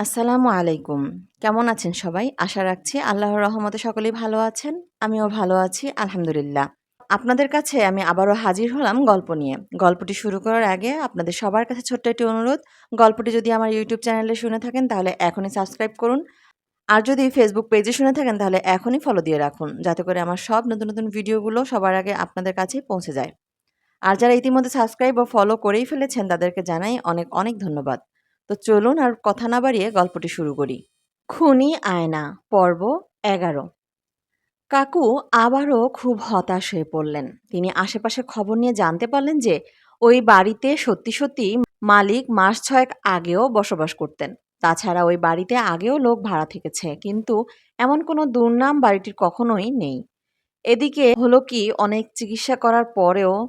আসসালামু আলাইকুম। কেমন আছেন সবাই? আশা রাখছি আল্লাহর রহমতে সকলেই ভালো আছেন। আমিও ভালো আছি আলহামদুলিল্লাহ। আপনাদের কাছে আমি আবারও হাজির হলাম গল্প নিয়ে। গল্পটি শুরু করার আগে আপনাদের সবার কাছে ছোট্ট একটি অনুরোধ, গল্পটি যদি আমার ইউটিউব চ্যানেলে শুনে থাকেন তাহলে এখনই সাবস্ক্রাইব করুন। আর যদি ফেসবুক পেজে শুনে থাকেন তাহলে এখনই ফলো দিয়ে রাখুন, যাতে করে আমার সব নতুন ভিডিওগুলো সবার আগে আপনাদের কাছেই পৌঁছে যায়। আর যারা ইতিমধ্যে সাবস্ক্রাইব ও ফলো করেই ফেলেছেন তাদেরকে জানাই অনেক ধন্যবাদ। তো চলুন আর কথা না বাড়িয়ে গল্পটি শুরু করি। খুনি আয়না পর্ব ১১। কাকু আবারও খুব হতাশ হয়ে পড়লেন। তিনি আশেপাশে খবর নিয়ে জানতে পারলেন যে ওই বাড়িতে সত্যি মালিক মাস ৬ আগেও বসবাস করতেন। তাছাড়া ওই বাড়িতে আগেও লোক ভাড়া থেকেছে, কিন্তু এমন কোনো দুর্নাম বাড়িটির কখনোই নেই। এদিকে হলো কি, অনেক চিকিৎসা করার পরেও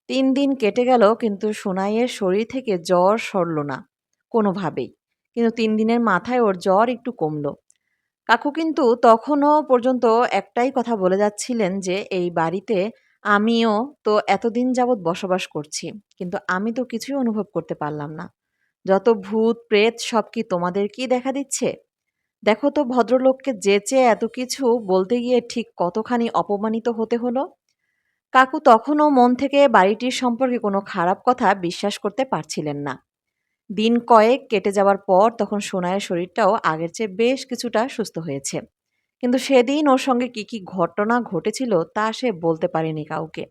৩ দিন কেটে গেল, কিন্তু সোনাইয়ের শরীর থেকে জ্বর সরল না কোনোভাবেই। কিন্তু ৩ দিনের মাথায় ওর জ্বর একটু কমল। কাকু কিন্তু তখনও পর্যন্ত একটাই কথা বলে যাচ্ছিলেন যে, "এই বাড়িতে আমিও তো এতদিন যাবৎ বসবাস করছি। কিন্তু আমি তো কিছুই অনুভব করতে পারলাম না। যত ভূত, প্রেত সব কি তোমাদেরকেই দেখা দিচ্ছে? দেখো তো ভদ্রলোককে যেচে এত কিছু বলতে গিয়ে ঠিক কতখানি অপমানিত হতে হলো।" কাকু তখনও মন থেকে বাড়িটির সম্পর্কে কোনো খারাপ কথা বিশ্বাস করতে পারছিলেন না। দিন কয়েক কেটে যাওয়ার পর তখন সোনাইয়ের শরীরটাও আগের চেয়ে বেশ কিছুটা সুস্থ হয়েছে। কিন্তু সেদিন ওর সঙ্গে কি ঘটনা ঘটেছিল তা সে বলতে পারেনি কাউকে।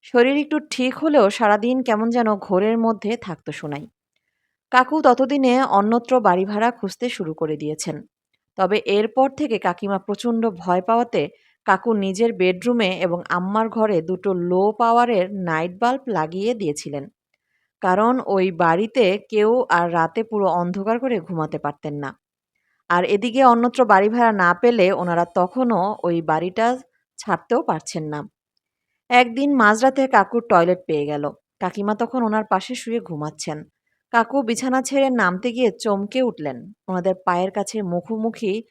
শরীর একটু ঠিক হলেও সারাদিন কেমন যেন ঘোরের মধ্যে থাকতো সোনাই। কাকু ততদিনে অন্যত্র বাড়ি ভাড়া খুঁজতে শুরু করে দিয়েছেন। তবে এরপর থেকে কাকিমা প্রচণ্ড ভয় পাওয়াতে কাকু নিজের বেডরুমে এবং আম্মার ঘরে দুটো লো পাওয়ারের নাইট বাল্ব লাগিয়ে দিয়েছিলেন। কারণ ওই বাড়িতে কেউ আর রাতে পুরো অন্ধকার করে ঘুমাতে পারতেন না। আর এদিকে অন্যত্র বাড়ি ভাড়া না পেলে ওনারা তখনও ওই বাড়িটা ছাড়তেও পারছেন না। একদিন মাঝরাতে কাকুর টয়লেট পেয়ে গেল। কাকিমা তখন ওনার পাশে শুয়ে ঘুমাচ্ছেন। কাকু বিছানা ছেড়ে নামতে গিয়ে চমকে উঠলেন। ওনাদের পায়ের কাছে মুখোমুখি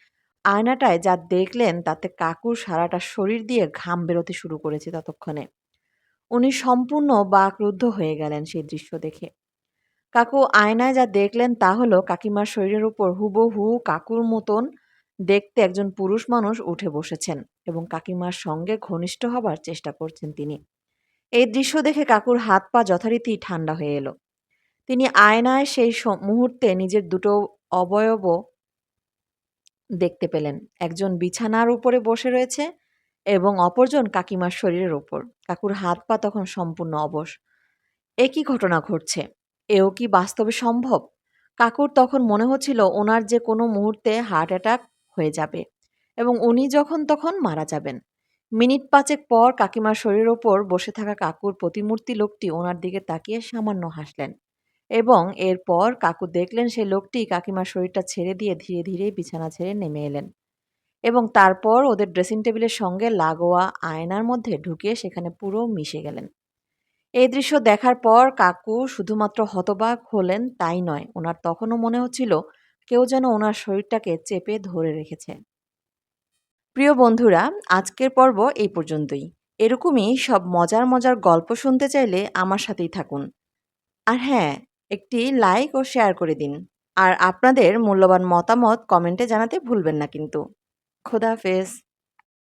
আয়নাটায় যা দেখলেন তাতে কাকুর সারাটা শরীর দিয়ে ঘাম বেরোতে শুরু করেছে ততক্ষণে। উনি সম্পূর্ণ বাকরুদ্ধ হয়ে গেলেন সেই দৃশ্য দেখে। কাকু আয়নায় যা দেখলেন তা হলো কাকিমার শরীরের উপর হুবহু কাকুর মতন দেখতে একজন পুরুষ মানুষ উঠে বসেছেন এবং কাকিমার সঙ্গে ঘনিষ্ঠ হবার চেষ্টা করছেন তিনি। এই দৃশ্য দেখে কাকুর হাত পা যথারীতি ঠান্ডা হয়ে এলো। তিনি আয়নায় সেই মুহূর্তে নিজের দুটো অবয়বও দেখতে পেলেন। একজন বিছানার উপরে বসে রয়েছে এবং অপরজন কাকিমার শরীরের উপর। কাকুর হাত পা তখন সম্পূর্ণ অবশ। এ কি ঘটনা ঘটছে? এও কি বাস্তবে সম্ভব? কাকুর তখন মনে হচ্ছিল ওনার যে কোনো মুহূর্তে হার্ট অ্যাটাক হয়ে যাবে এবং উনি যখন তখন মারা যাবেন। মিনিট ৫ পর কাকিমার শরীরের ওপর বসে থাকা কাকুর প্রতিমূর্তি লোকটি ওনার দিকে তাকিয়ে সামান্য হাসলেন এবং এরপর কাকু দেখলেন সেই লোকটি কাকিমার শরীরটা ছেড়ে দিয়ে ধীরে বিছানা ছেড়ে নেমে এলেন এবং তারপর ওদের ড্রেসিং টেবিলের সঙ্গে লাগোয়া আয়নার মধ্যে ঢুকে সেখানে পুরো মিশে গেলেন। এই দৃশ্য দেখার পর কাকু শুধুমাত্র হতবাক হলেন তাই নয়, ওনার তখনও মনে হচ্ছিল কেউ যেন ওনার শরীরটাকে চেপে ধরে রেখেছে। প্রিয় বন্ধুরা, আজকের পর্ব এই পর্যন্তই। এরকমই সব মজার গল্প শুনতে চাইলে আমার সাথেই থাকুন। আর হ্যাঁ, একটি লাইক ও শেয়ার করে দিন। আর আপনাদের মূল্যবান মতামত কমেন্টে জানাতে ভুলবেন না কিন্তু। খোদা হাফেজ।